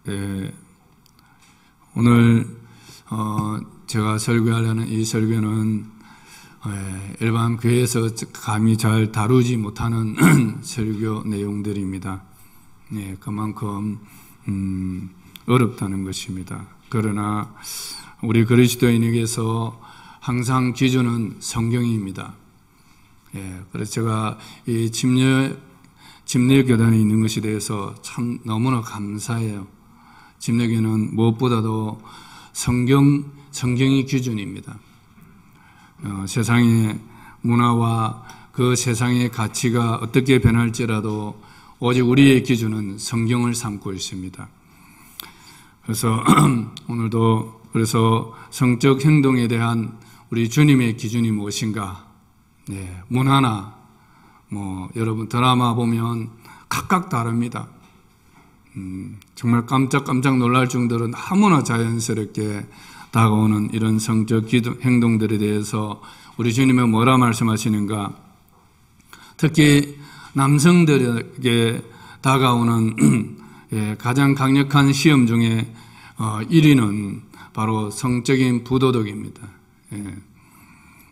예, 오늘 제가 설교하려는 이 설교는 일반 교회에서 감히 잘 다루지 못하는 설교 내용들입니다. 예, 그만큼 어렵다는 것입니다. 그러나 우리 그리스도인에게서 항상 기준은 성경입니다. 예, 그래서 제가 이 침례교단에 있는 것에 대해서 참 너무나 감사해요. 침례교는 무엇보다도 성경이 기준입니다. 세상의 문화와 그 세상의 가치가 어떻게 변할지라도 오직 우리의 기준은 성경을 삼고 있습니다. 그래서 오늘도 그래서 성적 행동에 대한 우리 주님의 기준이 무엇인가? 네, 문화나 여러분 드라마 보면 각각 다릅니다. 정말 깜짝 놀랄 정도로 너무나 자연스럽게 다가오는 이런 성적 행동들에 대해서 우리 주님은 뭐라 말씀하시는가? 특히 남성들에게 다가오는 가장 강력한 시험 중에 1위는 바로 성적인 부도덕입니다.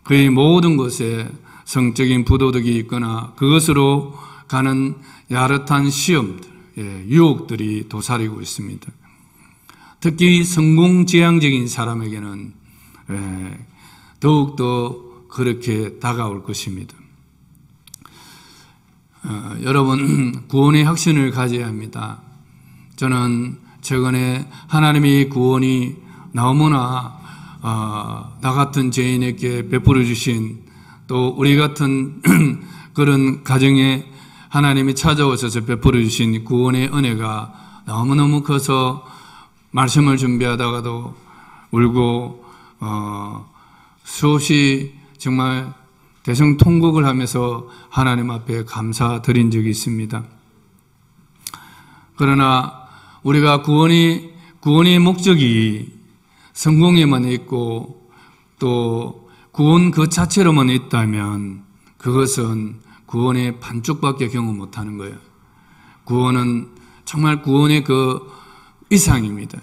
거의 모든 곳에 성적인 부도덕이 있거나 그것으로 가는 야릇한 시험들, 유혹들이 도사리고 있습니다. 특히 성공지향적인 사람에게는 더욱더 그렇게 다가올 것입니다. 여러분, 구원의 확신을 가져야 합니다. 저는 최근에 하나님의 구원이 너무나 나 같은 죄인에게 베풀어 주신 또 우리 같은 그런 가정에 하나님이 찾아오셔서 베풀어 주신 구원의 은혜가 너무너무 커서 말씀을 준비하다가도 울고 수없이 정말 대성통곡을 하면서 하나님 앞에 감사드린 적이 있습니다. 그러나 우리가 구원의 목적이 성공에만 있고 또 구원 그 자체로만 있다면 그것은 구원의 반쪽밖에 경험 못하는 거예요. 구원은 정말 구원의 그 이상입니다.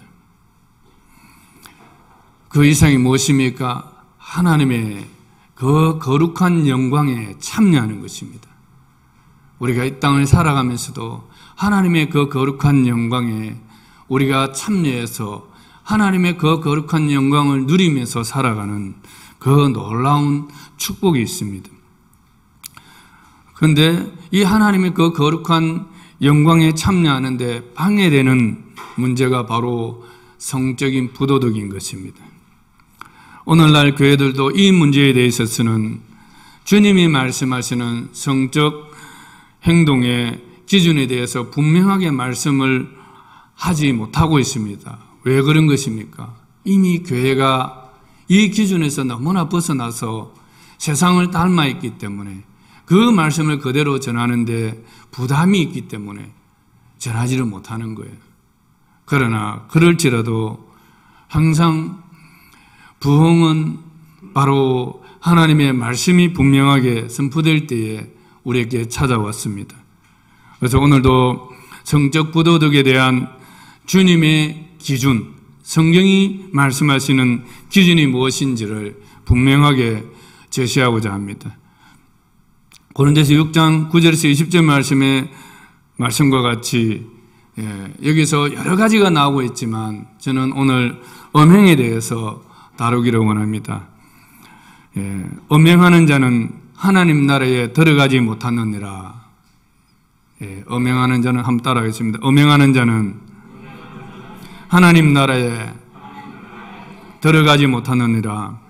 그 이상이 무엇입니까? 하나님의 그 거룩한 영광에 참여하는 것입니다. 우리가 이 땅을 살아가면서도 하나님의 그 거룩한 영광에 우리가 참여해서 하나님의 그 거룩한 영광을 누리면서 살아가는 그 놀라운 축복이 있습니다. 그런데 이 하나님의 그 거룩한 영광에 참여하는데 방해되는 문제가 바로 성적인 부도덕인 것입니다. 오늘날 교회들도 이 문제에 대해서는 주님이 말씀하시는 성적 행동의 기준에 대해서 분명하게 말씀을 하지 못하고 있습니다. 왜 그런 것입니까? 이미 교회가 이 기준에서 너무나 벗어나서 세상을 닮아 있기 때문에 그 말씀을 그대로 전하는데 부담이 있기 때문에 전하지를 못하는 거예요. 그러나 그럴지라도 항상 부흥은 바로 하나님의 말씀이 분명하게 선포될 때에 우리에게 찾아왔습니다. 그래서 오늘도 성적 부도덕에 대한 주님의 기준, 성경이 말씀하시는 기준이 무엇인지를 분명하게 제시하고자 합니다. 고린도서 6장 9절에서 20절 말씀과 같이 여기서 여러 가지가 나오고 있지만 저는 오늘 음행에 대해서 다루기를 원합니다. 음행하는 자는 하나님 나라에 들어가지 못하느니라. 음행하는 자는 한번 따라하겠습니다. 음행하는 자는 하나님 나라에 들어가지 못하느니라.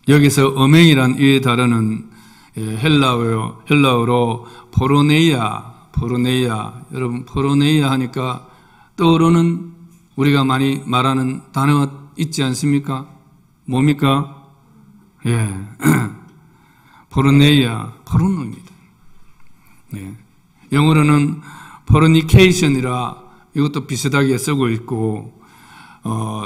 여기서 음행이란 이 단어는 헬라어로 포르네이아. 여러분 포르네이아 하니까 떠오르는 우리가 많이 말하는 단어가 있지 않습니까? 뭡니까? 포르노입니다. 영어로는 fornication이라 이것도 비슷하게 쓰고 있고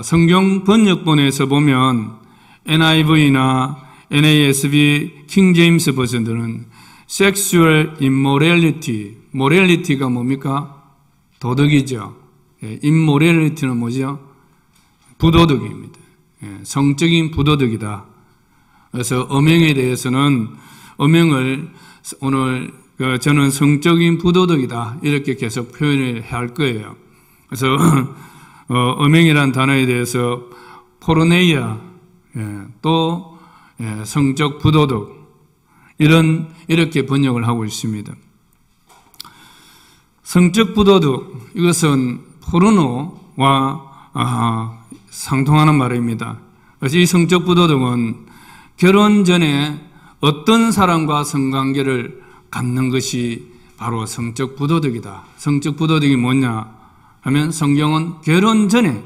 성경 번역본에서 보면 NIV나 NASB, 킹제임스 버전들은 sexual immorality, morality가 뭡니까? 도덕이죠. 임모렐리티는 뭐죠? 부도덕입니다. 성적인 부도덕이다. 그래서 음행에 대해서는 음행을 오늘 저는 성적인 부도덕이다 이렇게 계속 표현을 해야 할 거예요. 그래서 음행이라는 단어에 대해서 포르네이아 또 성적 부도덕 이렇게 번역을 하고 있습니다. 성적 부도덕 이것은 포르노와 상통하는 말입니다. 그래서 이 성적 부도덕은 결혼 전에 어떤 사람과 성관계를 갖는 것이 바로 성적 부도덕이다. 성적 부도덕이 뭐냐 하면 성경은 결혼 전에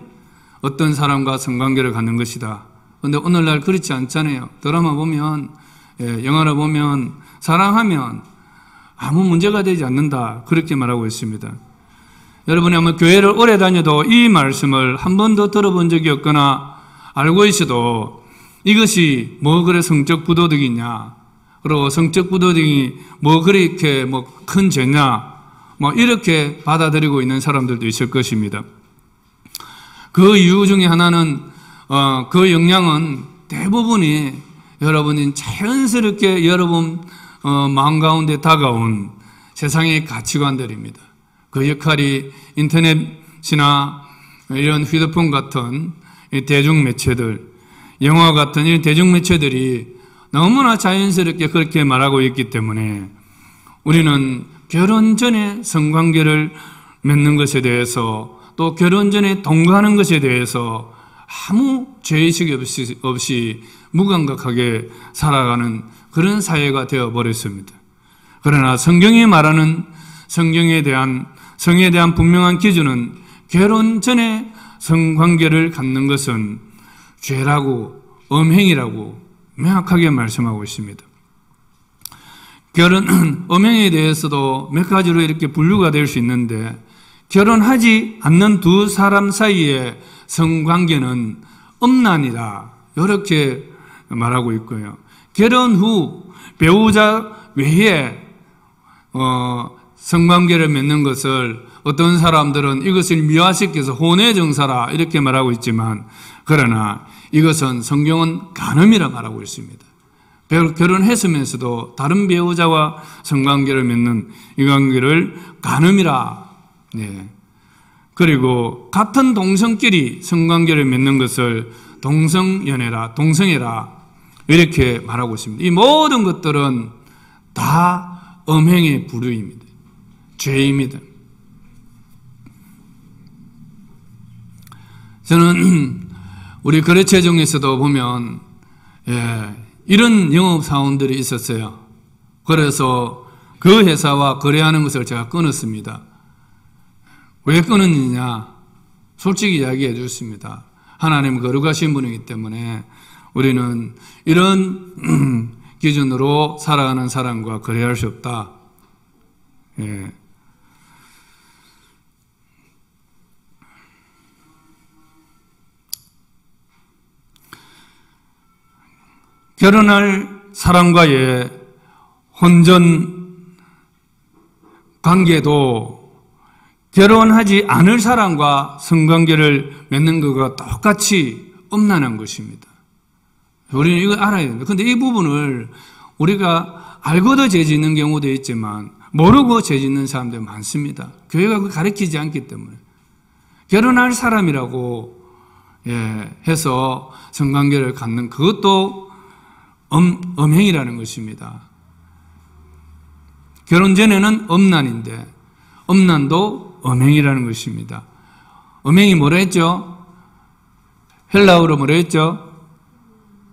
어떤 사람과 성관계를 갖는 것이다. 그런데 오늘날 그렇지 않잖아요. 드라마 보면 영화를 보면 사랑하면 아무 문제가 되지 않는다. 그렇게 말하고 있습니다. 여러분이 아마 교회를 오래 다녀도 이 말씀을 한 번도 들어본 적이 없거나 알고 있어도 이것이 뭐 그래 성적 부도덕이냐, 그리고 성적 부도덕이 뭐 그렇게 큰 죄냐, 이렇게 받아들이고 있는 사람들도 있을 것입니다. 그 이유 중에 하나는 그 영향은 대부분이 여러분이 자연스럽게 여러분 마음 가운데 다가온 세상의 가치관들입니다. 그 역할이 인터넷이나 이런 휴대폰 같은 대중매체들, 영화 같은 이 대중매체들이 너무나 자연스럽게 그렇게 말하고 있기 때문에 우리는 결혼 전에 성관계를 맺는 것에 대해서 또 결혼 전에 동거하는 것에 대해서 아무 죄의식이 없이 무감각하게 살아가는 그런 사회가 되어버렸습니다. 그러나 성경이 말하는 성에 대한 분명한 기준은 결혼 전에 성관계를 갖는 것은 죄라고 음행이라고 명확하게 말씀하고 있습니다. 음행에 대해서도 몇 가지로 이렇게 분류가 될 수 있는데 결혼하지 않는 두 사람 사이의 성관계는 음란이다. 이렇게 말하고 있고요. 결혼 후 배우자 외에 성관계를 맺는 것을 어떤 사람들은 이것을 미화시켜서 혼외정사라 이렇게 말하고 있지만 그러나 이것은 성경은 간음이라 말하고 있습니다. 결혼했으면서도 다른 배우자와 성관계를 맺는 이 관계를 간음이라. 그리고 같은 동성끼리 성관계를 맺는 것을 동성애라 이렇게 말하고 있습니다. 이 모든 것들은 다 음행의 부류입니다. 죄입니다. 저는 우리 거래처 중에서도 보면 이런 영업사원들이 있었어요. 그래서 그 회사와 거래하는 것을 제가 끊었습니다. 왜 끊었느냐? 솔직히 이야기해 줬습니다. 하나님 거룩하신 분이기 때문에 우리는 이런 기준으로 살아가는 사람과 거래할 수 없다. 결혼할 사람과의 혼전 관계도 결혼하지 않을 사람과 성관계를 맺는 것과 똑같이 음란한 것입니다. 우리는 이거 알아야 됩니다. 그런데 이 부분을 우리가 알고도 죄 짓는 경우도 있지만 모르고 죄 짓는 사람들 많습니다. 교회가 그걸 가르치지 않기 때문에. 결혼할 사람이라고 해서 성관계를 갖는 그것도 음행이라는 것입니다. 결혼 전에는 음란인데 음란도 음행이라는 것입니다. 음행이 뭐라 했죠? 헬라어로 뭐라 했죠?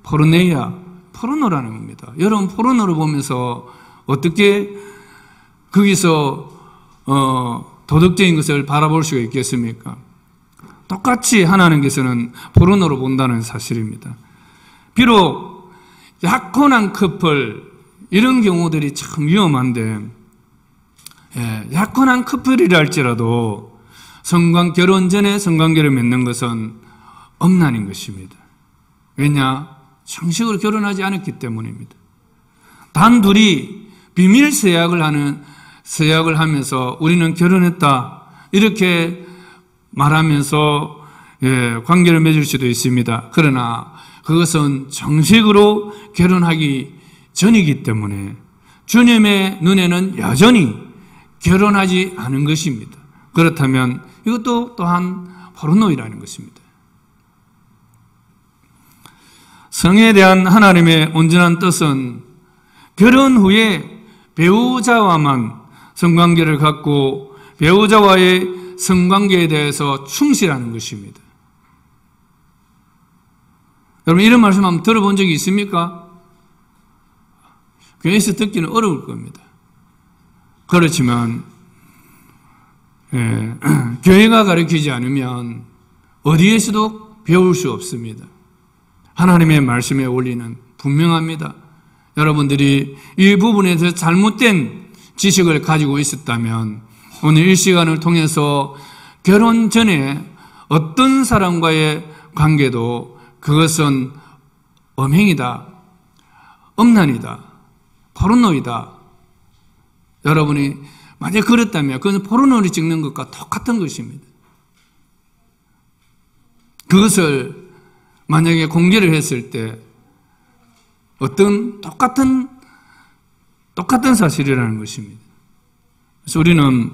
포르네이아, 포르노라는 겁니다. 여러분 포르노를 보면서 어떻게 거기서 도덕적인 것을 바라볼 수가 있겠습니까? 똑같이 하나님께서는 포르노로 본다는 사실입니다. 비록 약혼한 커플 이런 경우들이 참 위험한데 약혼한 커플이라 할지라도 결혼 전에 성관계를 맺는 것은 음란인 것입니다. 왜냐? 정식으로 결혼하지 않았기 때문입니다. 단둘이 비밀 서약을 하면서 우리는 결혼했다. 이렇게 말하면서 관계를 맺을 수도 있습니다. 그러나 그것은 정식으로 결혼하기 전이기 때문에 주님의 눈에는 여전히 결혼하지 않은 것입니다. 그렇다면 이것도 또한 포르노이라는 것입니다. 성에 대한 하나님의 온전한 뜻은 결혼 후에 배우자와만 성관계를 갖고 배우자와의 성관계에 대해서 충실하는 것입니다. 여러분 이런 말씀 한번 들어본 적이 있습니까? 교회에서 듣기는 어려울 겁니다. 그렇지만 교회가 가르치지 않으면 어디에서도 배울 수 없습니다. 하나님의 말씀의 원리는 분명합니다. 여러분들이 이 부분에 대해서 잘못된 지식을 가지고 있었다면 오늘 이 시간을 통해서 결혼 전에 어떤 사람과의 관계도 그것은 음행이다, 음란이다, 포르노이다. 여러분이 만약 그렇다면 그것은 포르노를 찍는 것과 똑같은 것입니다. 그것을 만약에 공개를 했을 때 어떤 똑같은 사실이라는 것입니다. 그래서 우리는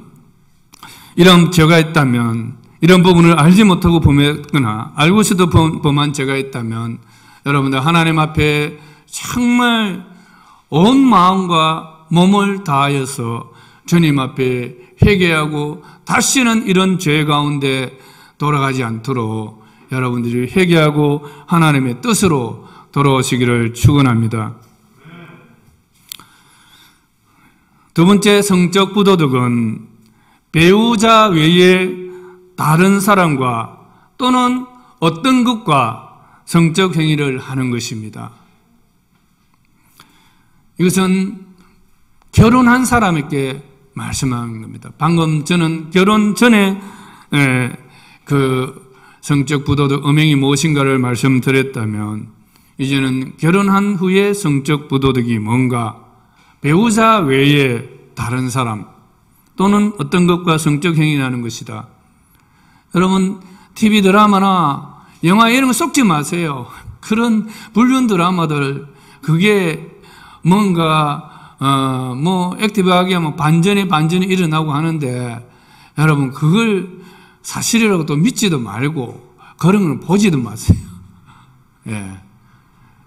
이런 죄가 있다면 이런 부분을 알지 못하고 범했거나 알고서도 범한 죄가 있다면 여러분들 하나님 앞에 정말 온 마음과 몸을 다하여서 주님 앞에 회개하고 다시는 이런 죄 가운데 돌아가지 않도록 여러분들이 회개하고 하나님의 뜻으로 돌아오시기를 축원합니다. 두 번째 성적 부도덕은 배우자 외에 다른 사람과 또는 어떤 것과 성적 행위를 하는 것입니다. 이것은 결혼한 사람에게 말씀하는 겁니다. 방금 저는 결혼 전에 그 성적 부도덕 음행이 무엇인가를 말씀드렸다면 이제는 결혼한 후에 성적 부도덕이 뭔가 배우자 외에 다른 사람 또는 어떤 것과 성적 행위를 하는 것이다. 여러분 TV 드라마나 영화 이런 거 속지 마세요. 그런 불륜 드라마들 그게 뭔가 액티브하게 하면 반전이 일어나고 하는데 여러분 그걸 사실이라고 또 믿지도 말고 그런 걸 보지도 마세요. 예.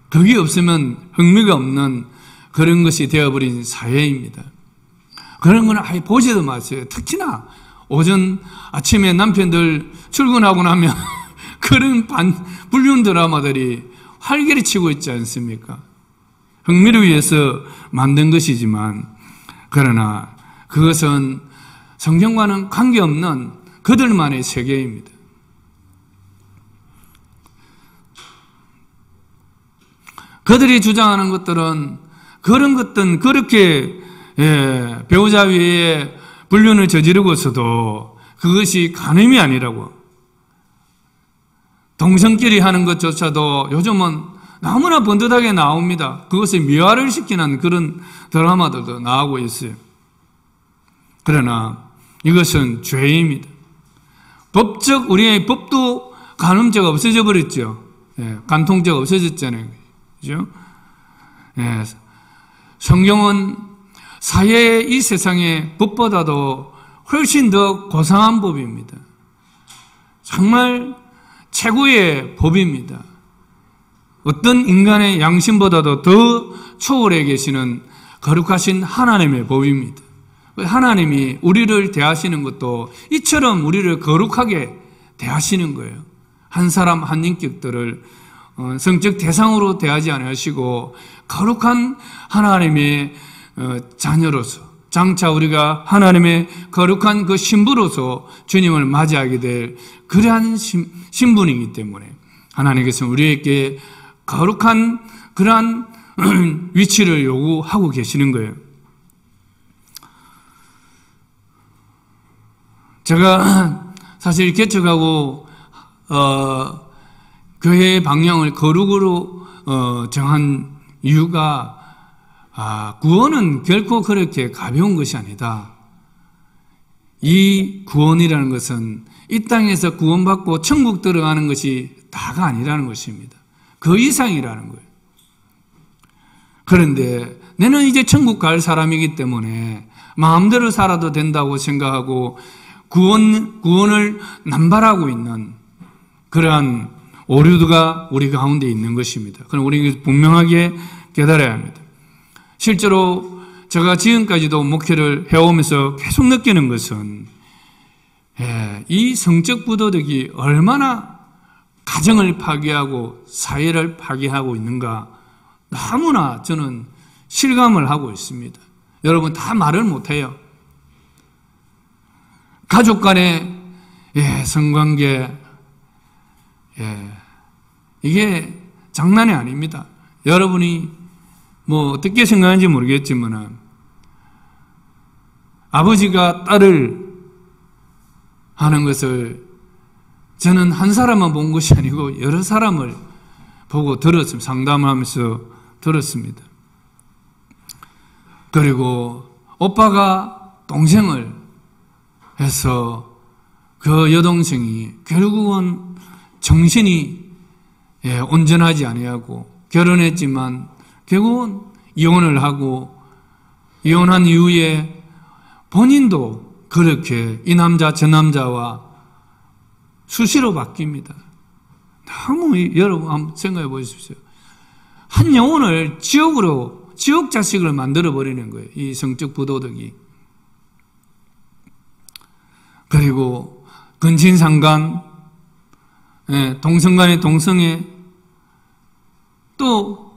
그게 없으면 흥미가 없는 그런 것이 되어버린 사회입니다. 그런 건 아예 보지도 마세요. 특히나 오전 아침에 남편들 출근하고 나면 그런 불륜 드라마들이 활개를 치고 있지 않습니까? 흥미를 위해서 만든 것이지만 그러나 그것은 성경과는 관계없는 그들만의 세계입니다. 그들이 주장하는 것들은 그런 것들은 그렇게 배우자 위에 불륜을 저지르고서도 그것이 간음이 아니라고 동성끼리 하는 것조차도 요즘은 너무나 번듯하게 나옵니다. 그것을 미화를 시키는 그런 드라마들도 나오고 있어요. 그러나 이것은 죄입니다. 우리의 법도 간음죄가 없어져 버렸죠. 간통죄가 없어졌잖아요. 그죠? 성경은 사회의 이 세상의 법보다도 훨씬 더 고상한 법입니다. 정말 최고의 법입니다. 어떤 인간의 양심보다도 더 초월해 계시는 거룩하신 하나님의 법입니다. 하나님이 우리를 대하시는 것도 이처럼 우리를 거룩하게 대하시는 거예요. 한 사람 한 인격들을 성적 대상으로 대하지 않으시고 거룩한 하나님의 자녀로서 장차 우리가 하나님의 거룩한 그 신부로서 주님을 맞이하게 될 그러한 신분이기 때문에 하나님께서는 우리에게 거룩한 그러한 위치를 요구하고 계시는 거예요. 제가 사실 개척하고 교회의 방향을 거룩으로 정한 이유가 구원은 결코 그렇게 가벼운 것이 아니다. 이 구원이라는 것은 이 땅에서 구원받고 천국 들어가는 것이 다가 아니라는 것입니다. 그 이상이라는 거예요. 그런데 나는 이제 천국 갈 사람이기 때문에 마음대로 살아도 된다고 생각하고 구원을 남발하고 있는 그러한 오류가 우리 가운데 있는 것입니다. 그럼 우리 분명하게 깨달아야 합니다. 실제로 제가 지금까지도 목회를 해오면서 계속 느끼는 것은 이 성적 부도덕이 얼마나 가정을 파괴하고 사회를 파괴하고 있는가 너무나 저는 실감을 하고 있습니다. 여러분 다 말을 못해요. 가족 간의 성관계 이게 장난이 아닙니다. 여러분이 뭐 어떻게 생각하는지 모르겠지만 아버지가 딸을 하는 것을 저는 한 사람만 본 것이 아니고 여러 사람을 보고 들었습니다. 상담을 하면서 들었습니다. 그리고 오빠가 동생을 해서 그 여동생이 결국은 정신이 온전하지 아니하고 결혼했지만 결국은 이혼을 하고 이혼한 이후에 본인도 그렇게 이 남자 저 남자와 수시로 바뀝니다. 너무 여러분 한번 생각해 보십시오. 한 영혼을 지옥 자식을 만들어 버리는 거예요. 이 성적 부도덕이. 그리고 근친상간, 동성 간의 동성애, 또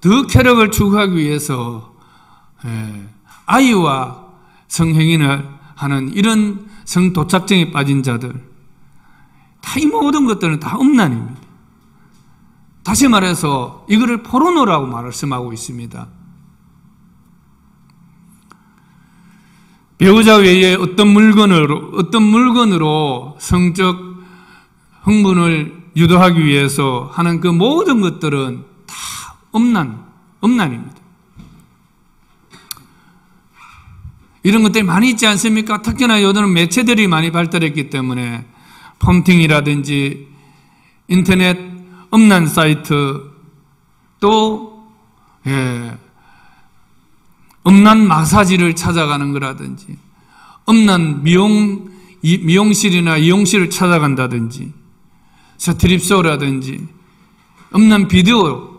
더 쾌락을 추구하기 위해서 아이와 성행위를 하는 이런 성도착증에 빠진 자들, 다 이 모든 것들은 다 음란입니다. 다시 말해서 이거를 포르노라고 말씀하고 있습니다. 배우자 외에 어떤 물건으로 성적 흥분을 유도하기 위해서 하는 그 모든 것들은 다 음란입니다. 이런 것들이 많이 있지 않습니까? 특히나 요즘은 매체들이 많이 발달했기 때문에 펌팅이라든지 인터넷 음란 사이트, 또 음란 마사지를 찾아가는 거라든지 음란 미용실이나 이용실을 찾아간다든지 스트립쇼라든지 음란 비디오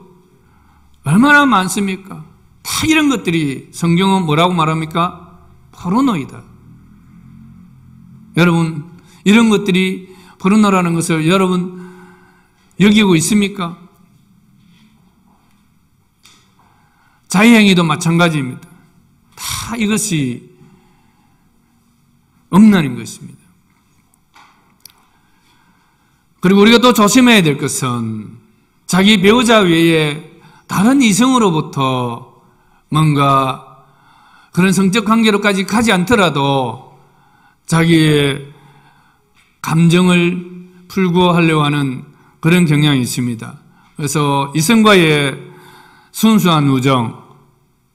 얼마나 많습니까? 다 이런 것들이 성경은 뭐라고 말합니까? 포르노이다. 여러분 이런 것들이 포르노라는 것을 여러분 여기고 있습니까? 자유행위도 마찬가지입니다. 다 이것이 음란인 것입니다. 그리고 우리가 또 조심해야 될 것은 자기 배우자 외에 다른 이성으로부터 뭔가 그런 성적 관계로까지 가지 않더라도 자기의 감정을 풀고 하려고 하는 그런 경향이 있습니다. 그래서 이성과의 순수한 우정,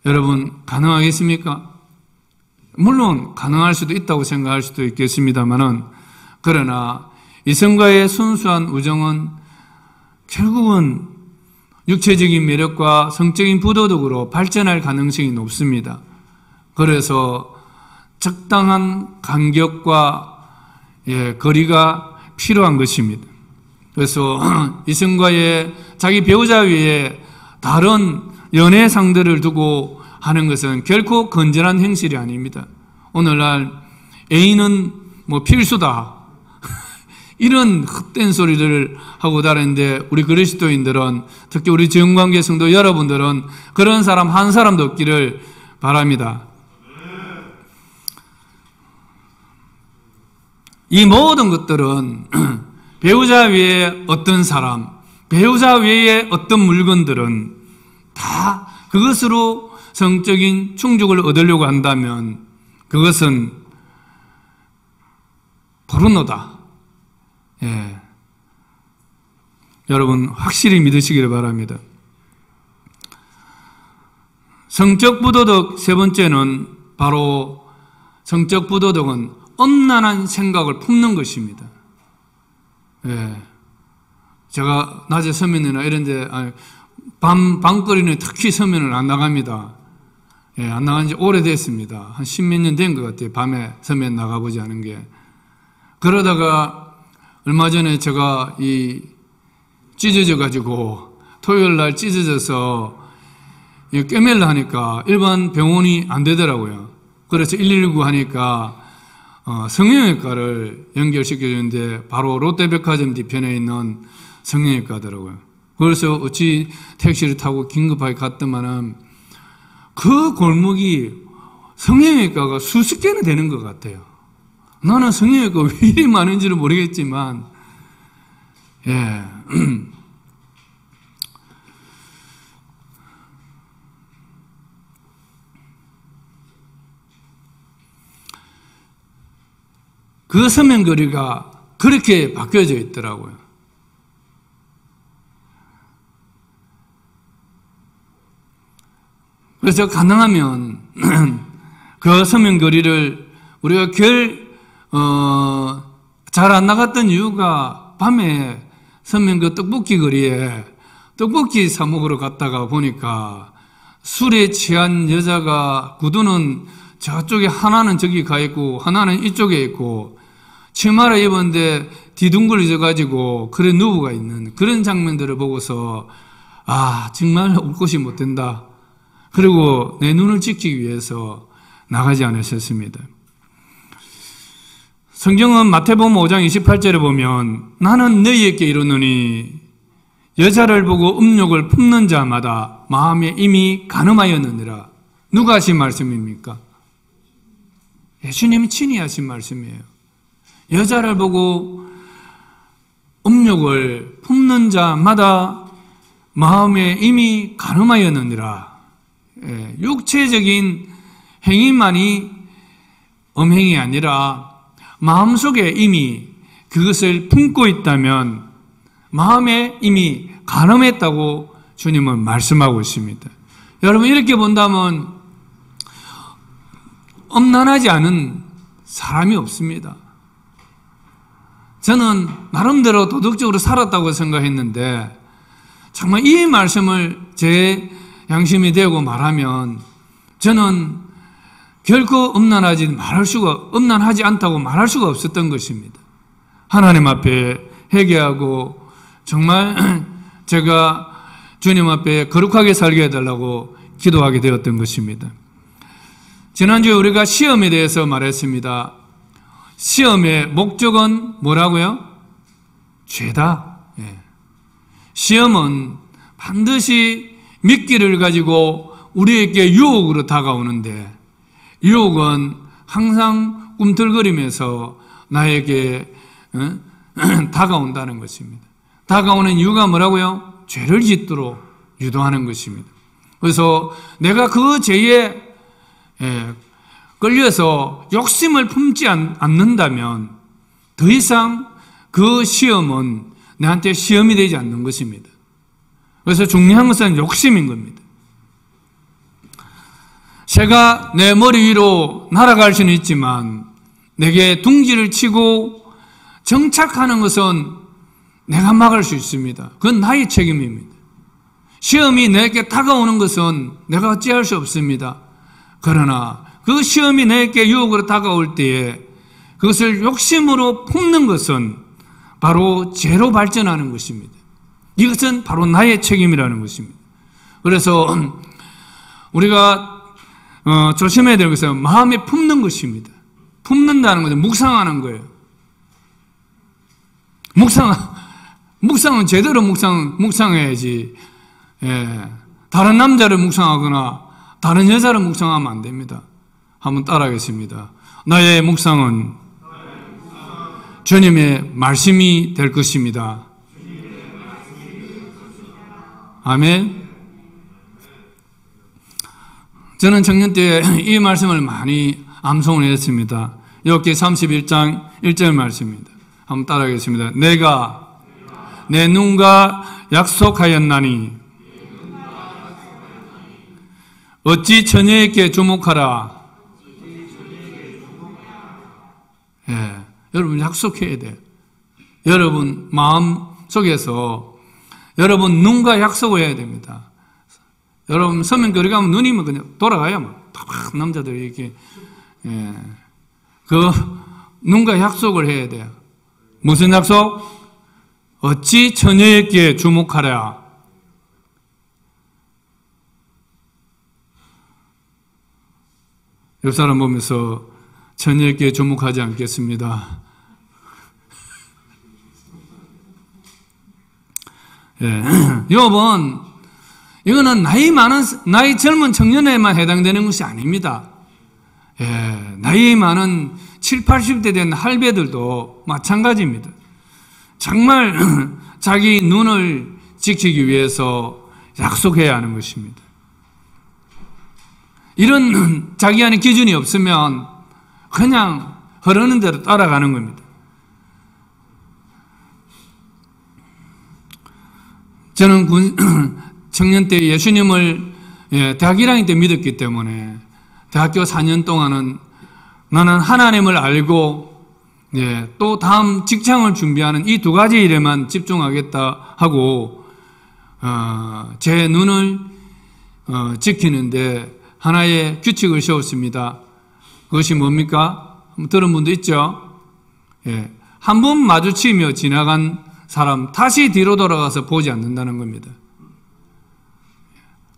여러분 가능하겠습니까? 물론 가능할 수도 있다고 생각할 수도 있겠습니다만은, 그러나 이성과의 순수한 우정은 결국은 육체적인 매력과 성적인 부도덕으로 발전할 가능성이 높습니다. 그래서 적당한 간격과 거리가 필요한 것입니다. 그래서 이성과의 자기 배우자 외에 다른 연애 상대를 두고 하는 것은 결코 건전한 행실이 아닙니다. 오늘날 애인은 뭐 필수다 이런 헛된 소리를 하고 다니는데, 우리 그리스도인들은, 특히 우리 정관계 성도 여러분들은 그런 사람 한 사람도 없기를 바랍니다. 이 모든 것들은 배우자 외에 어떤 사람, 배우자 외에 어떤 물건들은 다 그것으로 성적인 충족을 얻으려고 한다면 그것은 포르노다. 여러분 확실히 믿으시기를 바랍니다. 성적 부도덕 세 번째는 바로 성적 부도덕은 엄난한 생각을 품는 것입니다. 예. 제가 낮에 서면이나 이런 데, 밤거리는 특히 서면을 안 나갑니다. 예, 안 나간 지 오래됐습니다. 한 10몇 년 된 것 같아요. 밤에 서면 나가보지 않은 게. 그러다가 얼마 전에 제가 찢어져가지고 토요일 날 찢어져서 꿰매려 하니까 일반 병원이 안 되더라고요. 그래서 119 하니까 성형외과를 연결시켜주는데 바로 롯데백화점 뒤편에 있는 성형외과더라고요. 그래서 어찌 택시를 타고 긴급하게 갔더만은 그 골목이 성형외과가 수십 개는 되는 것 같아요. 나는 성형외과 왜 이리 많은지는 모르겠지만, 예. 그 서명거리가 그렇게 바뀌어져 있더라고요. 그래서 가능하면 그 서명거리를 우리가 잘 안 나갔던 이유가 밤에 서명그 떡볶이 거리에 떡볶이 사 먹으러 갔다가 보니까 술에 취한 여자가 구두는 저쪽에 하나는 저기 가 있고 하나는 이쪽에 있고 치마를 입었는데 뒤둥글려져가지고 그래 누워가 있는 그런 장면들을 보고서 정말 올 곳이 못 된다. 그리고 내 눈을 지키기 위해서 나가지 않으셨습니다. 성경은 마태복음 5장 28절에 보면 나는 너희에게 이르노니 여자를 보고 음욕을 품는 자마다 마음에 이미 간음하였느니라. 누가 하신 말씀입니까? 예수님이 친히 하신 말씀이에요. 여자를 보고 음욕을 품는 자마다 마음에 이미 간음하였느니라. 육체적인 행위만이 음행이 아니라 마음속에 이미 그것을 품고 있다면 마음에 이미 간음했다고 주님은 말씀하고 있습니다. 여러분 이렇게 본다면 엄난하지 않은 사람이 없습니다. 저는 나름대로 도덕적으로 살았다고 생각했는데 정말 이 말씀을 제 양심이 되고 말하면 저는 결코 엄난하지 않다고 말할 수가 없었던 것입니다. 하나님 앞에 회개하고 정말 제가 주님 앞에 거룩하게 살게 해달라고 기도하게 되었던 것입니다. 지난주에 우리가 시험에 대해서 말했습니다. 시험의 목적은 뭐라고요? 죄다. 시험은 반드시 미끼를 가지고 우리에게 유혹으로 다가오는데 유혹은 항상 꿈틀거리면서 나에게 다가온다는 것입니다. 다가오는 이유가 뭐라고요? 죄를 짓도록 유도하는 것입니다. 그래서 내가 그 죄에 끌려서 욕심을 품지 않는다면 더 이상 그 시험은 나한테 시험이 되지 않는 것입니다. 그래서 중요한 것은 욕심인 겁니다. 새가 내 머리 위로 날아갈 수는 있지만 내게 둥지를 치고 정착하는 것은 내가 막을 수 있습니다. 그건 나의 책임입니다. 시험이 내게 다가오는 것은 내가 어찌할 수 없습니다. 그러나 그 시험이 내게 유혹으로 다가올 때에 그것을 욕심으로 품는 것은 바로 죄로 발전하는 것입니다. 이것은 바로 나의 책임이라는 것입니다. 그래서 우리가 조심해야 될 것은 마음에 품는 것입니다. 품는다는 것은 묵상하는 거예요. 묵상은 제대로 묵상해야지. 다른 남자를 묵상하거나 다른 여자를 묵상하면 안 됩니다. 한번 따라하겠습니다. 나의 묵상은 주님의 말씀이 될 것입니다. 아멘. 저는 청년 때 이 말씀을 많이 암송을 했습니다. 욥기 31장 1절 말씀입니다. 한번 따라하겠습니다. 내가 내 눈과 약속하였나니 어찌 처녀에게 주목하라. 예, 여러분 약속해야 돼요. 여러분 마음 속에서 여러분 눈과 약속을 해야 됩니다. 여러분 서면거리 가면 눈이 그냥 돌아가요. 막 남자들이 이렇게 그 눈과 약속을 해야 돼요. 무슨 약속? 어찌 처녀에게 주목하랴. 옆 사람 보면서 처녀에게 주목하지 않겠습니다. 예. 욥은 이거는 나이 젊은 청년에만 해당되는 것이 아닙니다. 예. 나이 많은 7, 80대 된 할배들도 마찬가지입니다. 정말 자기 눈을 지키기 위해서 약속해야 하는 것입니다. 이런 자기 안에 기준이 없으면 그냥 흐르는 대로 따라가는 겁니다. 저는 청년 때 예수님을 대학 1학년 때 믿었기 때문에 대학교 4년 동안은 나는 하나님을 알고 또 다음 직장을 준비하는 이 두 가지 일에만 집중하겠다 하고 제 눈을 지키는데 하나의 규칙을 세웠습니다. 그것이 뭡니까? 들은 분도 있죠? 한 번 마주치며 지나간 사람 다시 뒤로 돌아가서 보지 않는다는 겁니다.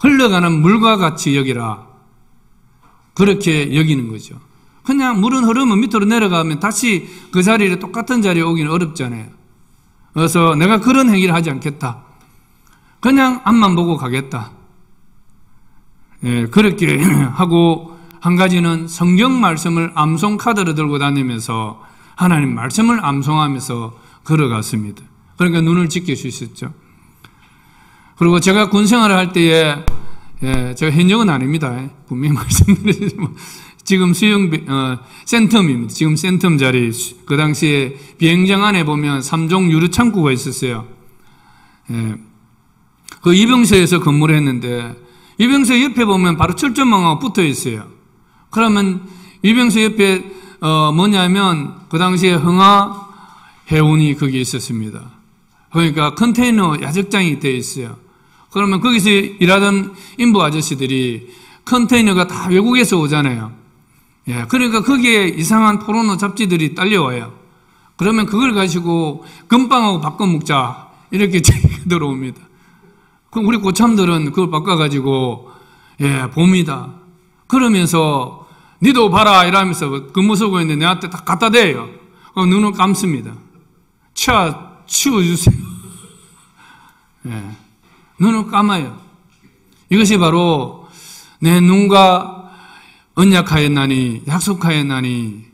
흘러가는 물과 같이 여기라. 그렇게 여기는 거죠. 그냥 물은 흐르면 밑으로 내려가면 다시 그 자리에 똑같은 자리에 오기는 어렵잖아요. 그래서 내가 그런 행위를 하지 않겠다. 그냥 앞만 보고 가겠다. 그렇게 하고 한 가지는 성경 말씀을 암송 카드를 들고 다니면서 하나님 말씀을 암송하면서 걸어갔습니다. 그러니까 눈을 지킬 수 있었죠. 그리고 제가 군 생활을 할 때에 제가 현역은 아닙니다. 분명히 말씀드리지만 지금 수영 센텀입니다. 지금 센텀 자리 그 당시에 비행장 안에 보면 3종 유리 창구가 있었어요. 그 이병서에서 근무를 했는데 이병서 옆에 보면 바로 철조망하고 붙어 있어요. 그러면 이병서 옆에 뭐냐면 그 당시에 흥하 해운이 거기 있었습니다. 그러니까 컨테이너 야적장이 되어 있어요. 그러면 거기서 일하던 인부 아저씨들이 컨테이너가 다 외국에서 오잖아요. 그러니까 거기에 이상한 포르노 잡지들이 딸려와요. 그러면 그걸 가지고 금빵하고 바꿔 먹자 이렇게 들어옵니다. 그럼 우리 고참들은 그걸 바꿔가지고 봅니다. 그러면서 니도 봐라 이러면서 근무 서고 있는데 내한테 다 갖다 대요. 눈을 감습니다. 치워주세요. 눈을 감아요. 이것이 바로 내 눈과 언약하였나니 약속하였나니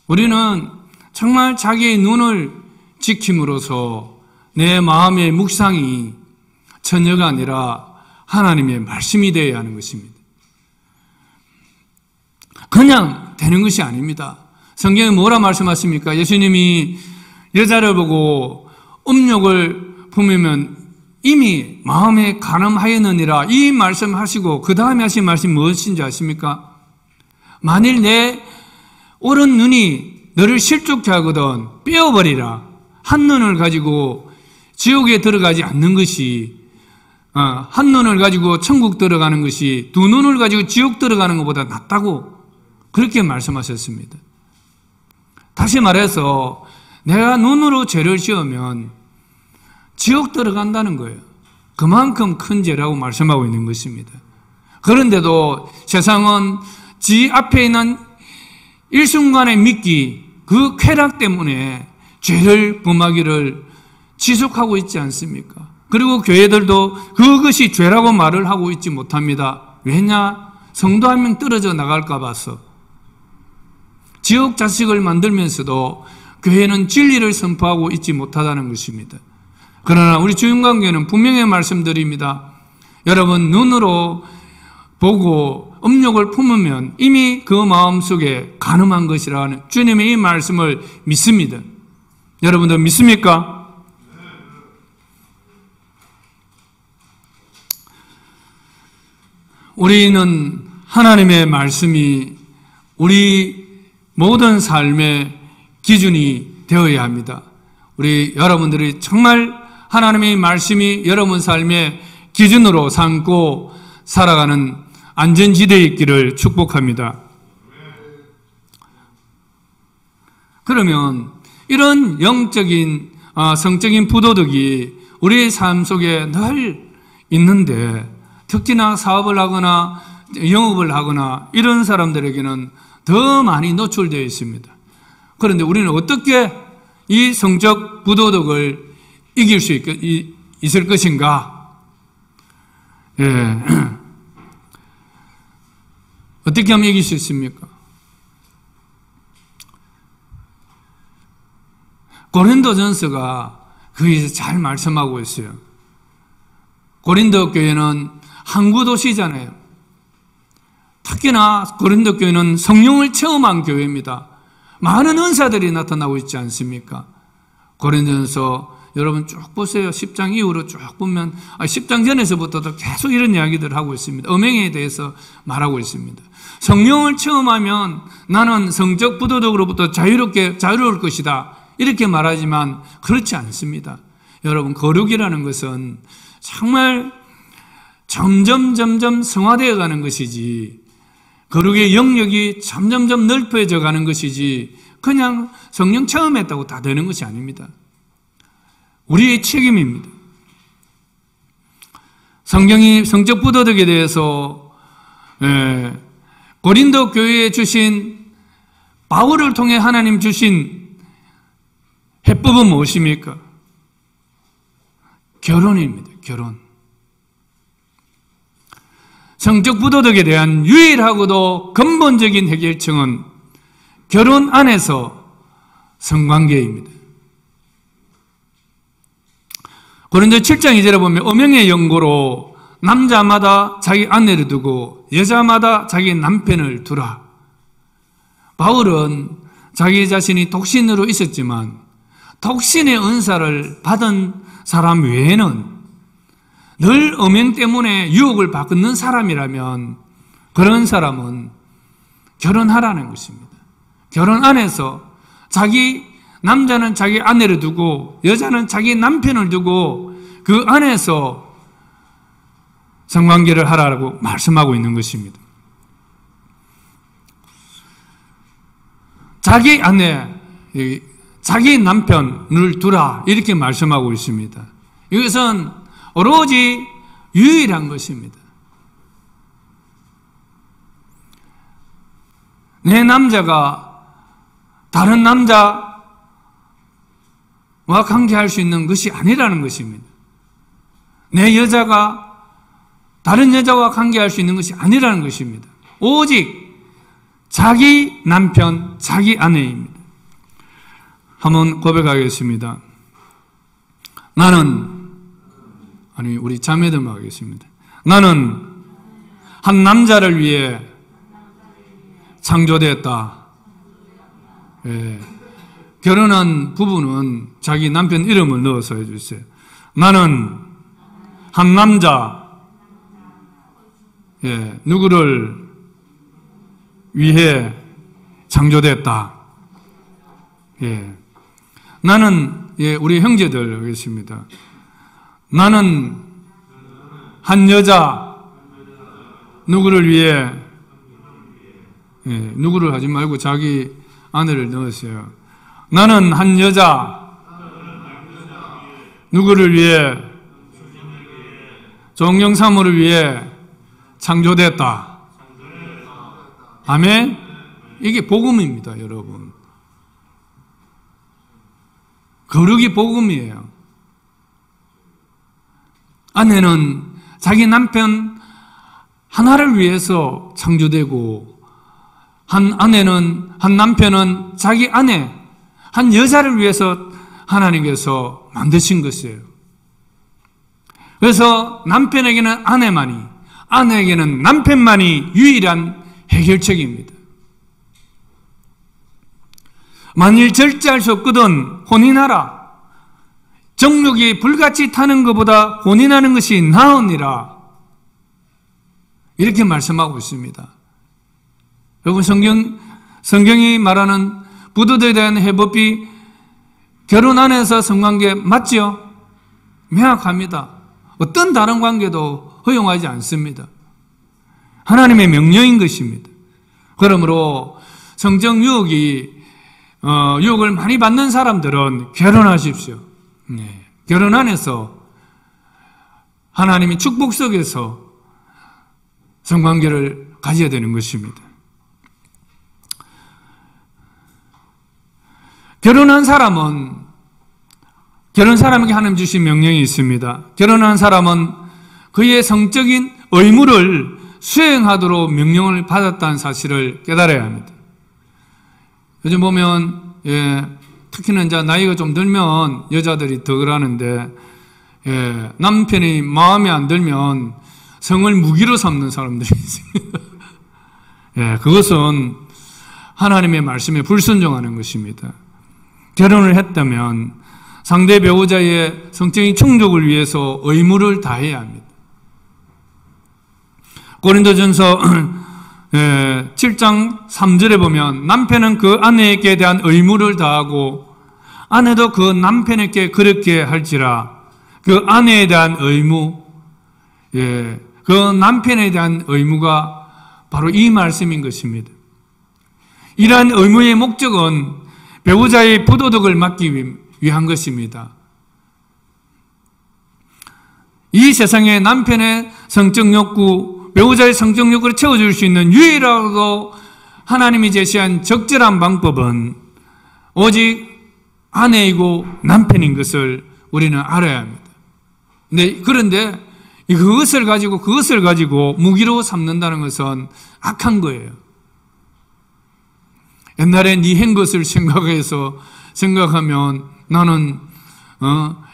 우리는 정말 자기의 눈을 지킴으로써 내 마음의 묵상이 처녀가 아니라 하나님의 말씀이 되어야 하는 것입니다. 그냥 되는 것이 아닙니다. 성경에 뭐라 말씀하십니까? 예수님이 여자를 보고 음욕을 품으면 이미 마음에 간음하였느니라 이 말씀하시고 그 다음에 하신 말씀이 무엇인지 아십니까? 만일 내 오른 눈이 너를 실족케 하거든 빼어버리라. 한 눈을 가지고 지옥에 들어가지 않는 것이 한 눈을 가지고 천국 들어가는 것이 두 눈을 가지고 지옥 들어가는 것보다 낫다고 그렇게 말씀하셨습니다. 다시 말해서 내가 눈으로 죄를 지으면 지옥 들어간다는 거예요. 그만큼 큰 죄라고 말씀하고 있는 것입니다. 그런데도 세상은 지 앞에 있는 일순간의 미끼 그 쾌락 때문에 죄를 범하기를 지속하고 있지 않습니까? 그리고 교회들도 그것이 죄라고 말을 하고 있지 못합니다. 왜냐? 성도 한 명 떨어져 나갈까 봐서. 지옥 자식을 만들면서도 교회는 진리를 선포하고 있지 못하다는 것입니다. 그러나 우리 주임관계는 분명히 말씀드립니다. 여러분 눈으로 보고 음욕을 품으면 이미 그 마음속에 간음한 것이라는 주님의 이 말씀을 믿습니다. 여러분들 믿습니까? 우리는 하나님의 말씀이 우리 모든 삶에 기준이 되어야 합니다. 우리 여러분들이 정말 하나님의 말씀이 여러분 삶의 기준으로 삼고 살아가는 안전지대에 있기를 축복합니다. 그러면 이런 영적인 성적인 부도덕이 우리의 삶 속에 늘 있는데, 특히나 사업을 하거나 영업을 하거나 이런 사람들에게는 더 많이 노출되어 있습니다. 그런데 우리는 어떻게 이 성적 부도덕을 이길 수 있을 것인가? 예. 어떻게 하면 이길 수 있습니까? 고린도전서가 거기서 잘 말씀하고 있어요. 고린도 교회는 항구 도시잖아요. 특히나 고린도 교회는 성령을 체험한 교회입니다. 많은 은사들이 나타나고 있지 않습니까? 고린도전서 여러분 쭉 보세요. 10장 이후로 쭉 보면 10장 전에서부터도 계속 이런 이야기들을 하고 있습니다. 음행에 대해서 말하고 있습니다. 성령을 체험하면 나는 성적 부도덕으로부터 자유로울 것이다, 이렇게 말하지만 그렇지 않습니다. 여러분, 거룩이라는 것은 정말 점점 성화되어 가는 것이지, 거룩의 영역이 점점 넓어져 가는 것이지, 그냥 성령 체험했다고 다 되는 것이 아닙니다. 우리의 책임입니다. 성경이 성적 부도덕에 대해서 고린도 교회에 주신, 바울을 통해 하나님 주신 해법은 무엇입니까? 결혼입니다. 결혼. 성적 부도덕에 대한 유일하고도 근본적인 해결책은 결혼 안에서 성관계입니다. 고린도 7장 2절에 보면 음행의 연고로 남자마다 자기 아내를 두고 여자마다 자기 남편을 두라. 바울은 자기 자신이 독신으로 있었지만 독신의 은사를 받은 사람 외에는 늘 음행 때문에 유혹을 받는 사람이라면 그런 사람은 결혼하라는 것입니다. 결혼 안에서 남자는 자기 아내를 두고 여자는 자기 남편을 두고 그 안에서 성관계를 하라고 말씀하고 있는 것입니다. 자기 아내, 자기 남편을 두라, 이렇게 말씀하고 있습니다. 이것은 오로지 유일한 것입니다. 내 남자가 다른 남자와 관계할 수 있는 것이 아니라는 것입니다. 내 여자가 다른 여자와 관계할 수 있는 것이 아니라는 것입니다. 오직 자기 남편, 자기 아내입니다. 한번 고백하겠습니다. 우리 자매들만 하겠습니다. 나는 한 남자를 위해 창조되었다. 예. 결혼한 부부는 자기 남편 이름을 넣어서 해주세요. 나는 한 남자, 누구를 위해 창조됐다. 나는, 우리 형제들 하겠습니다. 나는 한 여자, 누구를 위해, 누구를 하지 말고 자기 아내를 넣었어요. 나는 한 여자, 누구를 위해, 종영사물을 위해 창조됐다. 아멘? 이게 복음입니다, 여러분. 거룩이 복음이에요. 아내는 자기 남편 하나를 위해서 창조되고, 한 남편은 자기 아내, 한 여자를 위해서 하나님께서 만드신 것이에요. 그래서 남편에게는 아내만이, 아내에게는 남편만이 유일한 해결책입니다. 만일 절제할 수 없거든 혼인하라. 정욕이 불같이 타는 것보다 혼인하는 것이 나으니라. 이렇게 말씀하고 있습니다. 여러분, 성경이 말하는 부도들에 대한 해법이 결혼 안에서 성관계 맞죠? 명확합니다. 어떤 다른 관계도 허용하지 않습니다. 하나님의 명령인 것입니다. 그러므로 성적 유혹을 많이 받는 사람들은 결혼하십시오. 결혼 안에서 하나님이 축복 속에서 성관계를 가져야 되는 것입니다. 결혼한 사람에게 하나님 주신 명령이 있습니다. 결혼한 사람은 그의 성적인 의무를 수행하도록 명령을 받았다는 사실을 깨달아야 합니다. 요즘 보면 특히나 이제 나이가 좀 들면 여자들이 더 그러는데 남편이 마음에 안 들면 성을 무기로 삼는 사람들이 있습니다. 그것은 하나님의 말씀에 불순종하는 것입니다. 결혼을 했다면 상대 배우자의 성적인 충족을 위해서 의무를 다해야 합니다. 고린도전서 7장 3절에 보면 남편은 그 아내에게 대한 의무를 다하고 아내도 그 남편에게 그렇게 할지라. 그 아내에 대한 의무, 그 남편에 대한 의무가 바로 이 말씀인 것입니다. 이러한 의무의 목적은 배우자의 부도덕을 막기 위한 것입니다. 이 세상에 남편의 성적 욕구, 배우자의 성적 욕구를 채워줄 수 있는 유일하고 하나님이 제시한 적절한 방법은 오직 아내이고 남편인 것을 우리는 알아야 합니다. 그런데 그것을 가지고 무기로 삼는다는 것은 악한 거예요. 옛날에 네 한 것을 생각하면 나는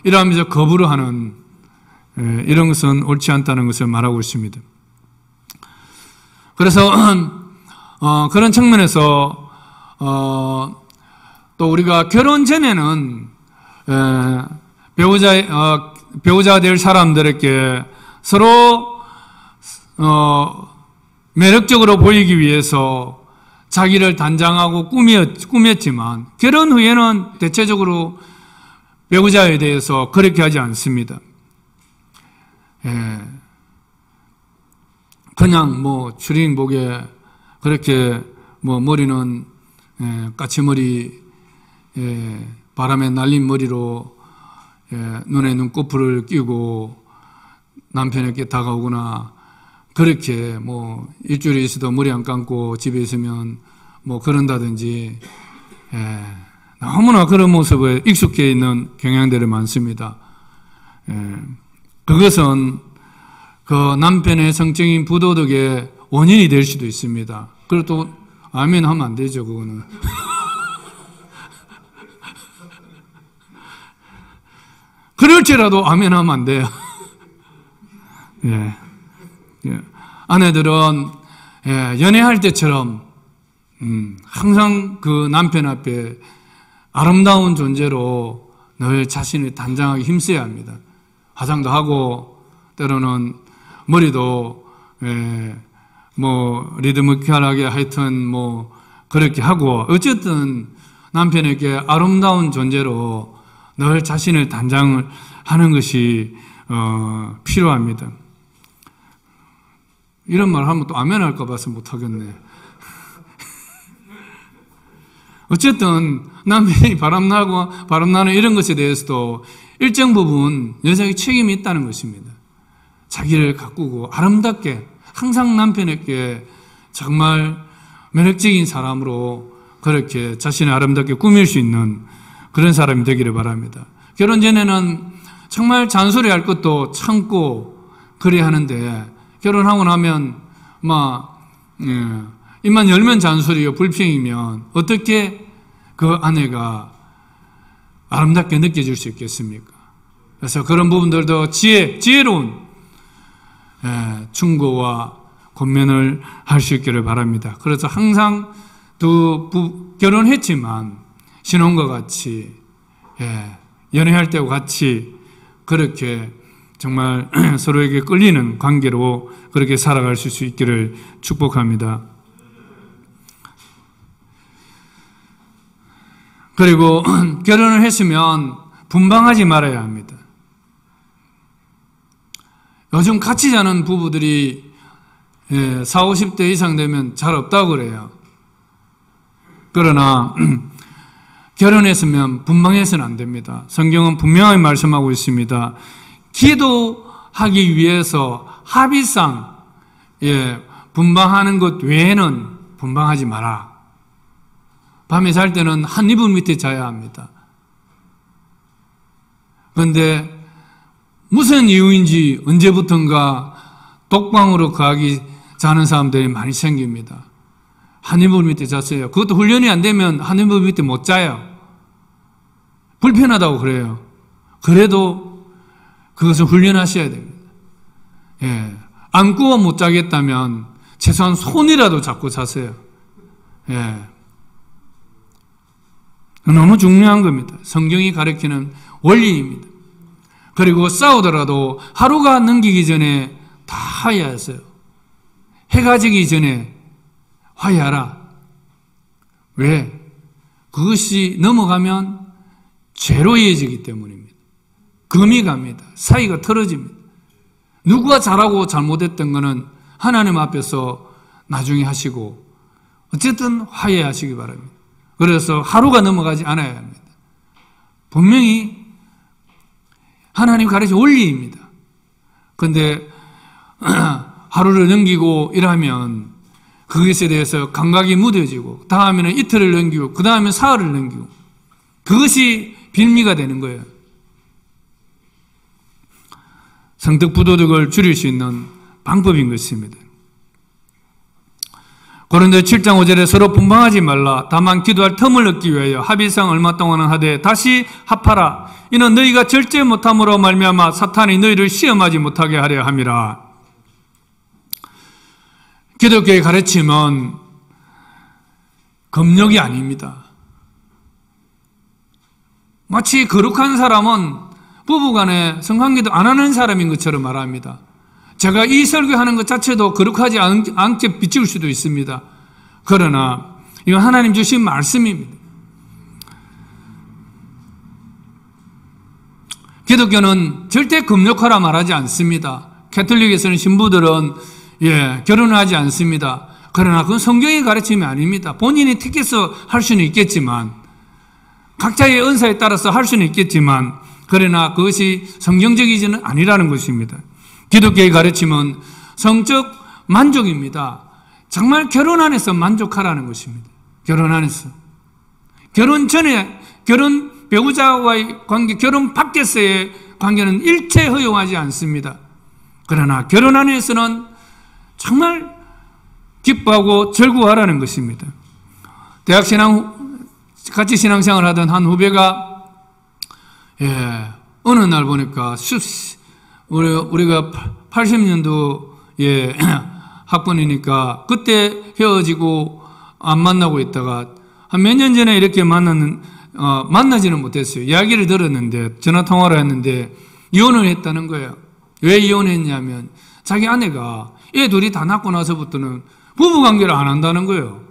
이러면서 거부를 하는 이런 것은 옳지 않다는 것을 말하고 있습니다. 그래서 그런 측면에서 또 우리가 결혼 전에는 배우자가 될 사람들에게 서로 매력적으로 보이기 위해서 자기를 단장하고 꾸몄지만 결혼 후에는 대체적으로 배우자에 대해서 그렇게 하지 않습니다. 그냥 추리닝복에 그렇게 머리는 까치머리, 바람에 날린 머리로 눈에 눈꺼풀을 끼고 남편에게 다가오거나 그렇게 일주일에 있어도 머리 안 감고 집에 있으면 그런다든지 너무나 그런 모습에 익숙해 있는 경향들이 많습니다. 그것은 그 남편의 성적인 부도덕의 원인이 될 수도 있습니다. 그리고 또 아멘 하면 안 되죠, 그거는. 그럴지라도 아멘 하면 안 돼요. 아내들은 연애할 때처럼 항상 그 남편 앞에 아름다운 존재로 늘 자신을 단장하게 힘써야 합니다. 화장도 하고 때로는 머리도 리드미컬하게 하여튼 그렇게 하고 어쨌든 남편에게 아름다운 존재로 늘 자신을 단장을 하는 것이 필요합니다. 이런 말 하면 또 아멘 할까 봐서 못하겠네. 어쨌든 남편이 바람나는 이런 것에 대해서도 일정 부분 여자에게 책임이 있다는 것입니다. 자기를 가꾸고 아름답게 항상 남편에게 정말 매력적인 사람으로 그렇게 자신을 아름답게 꾸밀 수 있는 그런 사람이 되기를 바랍니다. 결혼 전에는 정말 잔소리할 것도 참고 그래야 하는데 결혼하고 나면 입만 열면 잔소리요 불평이면 어떻게 그 아내가 아름답게 느껴질 수 있겠습니까? 그래서 그런 부분들도 지혜로운 충고와 권면을 할 수 있기를 바랍니다. 그래서 항상 결혼했지만 신혼과 같이 연애할 때와 같이 그렇게 정말 서로에게 끌리는 관계로 그렇게 살아갈 수 있기를 축복합니다. 그리고 결혼을 했으면 분방하지 말아야 합니다. 요즘 같이 자는 부부들이 40, 50대 이상 되면 잘 없다고 그래요. 그러나 결혼했으면 분방해서는 안 됩니다. 성경은 분명하게 말씀하고 있습니다. 기도하기 위해서 합의상 분방하는 것 외에는 분방하지 마라. 밤에 잘 때는 한 이불 밑에 자야 합니다. 그런데 무슨 이유인지 언제부턴가 독방으로 거하기 자는 사람들이 많이 생깁니다. 한 이불 밑에 잤어요. 그것도 훈련이 안 되면 한 이불 밑에 못 자요. 불편하다고 그래요. 그래도 그것을 훈련하셔야 됩니다. 안고 못 자겠다면 최소한 손이라도 잡고 자세요. 너무 중요한 겁니다. 성경이 가르치는 원리입니다. 그리고 싸우더라도 하루가 넘기기 전에 다 화해하세요. 해가 지기 전에 화해하라. 왜? 그것이 넘어가면 죄로 이어지기 때문입니다. 금이 갑니다. 사이가 틀어집니다. 누구가 잘하고 잘못했던 거는 하나님 앞에서 나중에 하시고 어쨌든 화해하시기 바랍니다. 그래서 하루가 넘어가지 않아야 합니다. 분명히 하나님 가르친 원리입니다. 그런데 하루를 넘기고 이러면 그것에 대해서 감각이 무뎌지고 다음에는 이틀을 넘기고 그 다음에 사흘을 넘기고 그것이 빌미가 되는 거예요. 성덕부도덕을 줄일 수 있는 방법인 것입니다. 고린도 7장 5절에 서로 분방하지 말라. 다만 기도할 틈을 얻기 위하여 합의상 얼마 동안은 하되 다시 합하라. 이는 너희가 절제 못함으로 말미암아 사탄이 너희를 시험하지 못하게 하려 함이라. 기독교의 가르침은 검역이 아닙니다. 마치 거룩한 사람은 부부간에 성관계도 안 하는 사람인 것처럼 말합니다. 제가 이 설교하는 것 자체도 거룩하지 않게 비칠 수도 있습니다. 그러나 이건 하나님 주신 말씀입니다. 기독교는 절대 금욕하라 말하지 않습니다. 가톨릭에서는 신부들은 결혼을 하지 않습니다. 그러나 그건 성경의 가르침이 아닙니다. 본인이 택해서 할 수는 있겠지만 각자의 은사에 따라서 할 수는 있겠지만 그러나 그것이 성경적이지는 아니라는 것입니다. 기독교의 가르침은 성적 만족입니다. 정말 결혼 안에서 만족하라는 것입니다. 결혼 안에서. 결혼 전에, 결혼 배우자와의 관계, 결혼 밖에서의 관계는 일체 허용하지 않습니다. 그러나 결혼 안에서는 정말 기뻐하고 즐거워하라는 것입니다. 대학 같이 신앙생활을 하던 한 후배가 어느 날 보니까 우리가 80년도에 학번이니까 그때 헤어지고 안 만나고 있다가 한 몇 년 전에 이렇게 만나지는 못했어요. 이야기를 들었는데 전화통화를 했는데 이혼을 했다는 거예요. 왜 이혼했냐면 자기 아내가 애 둘이 다 낳고 나서부터는 부부관계를 안 한다는 거예요.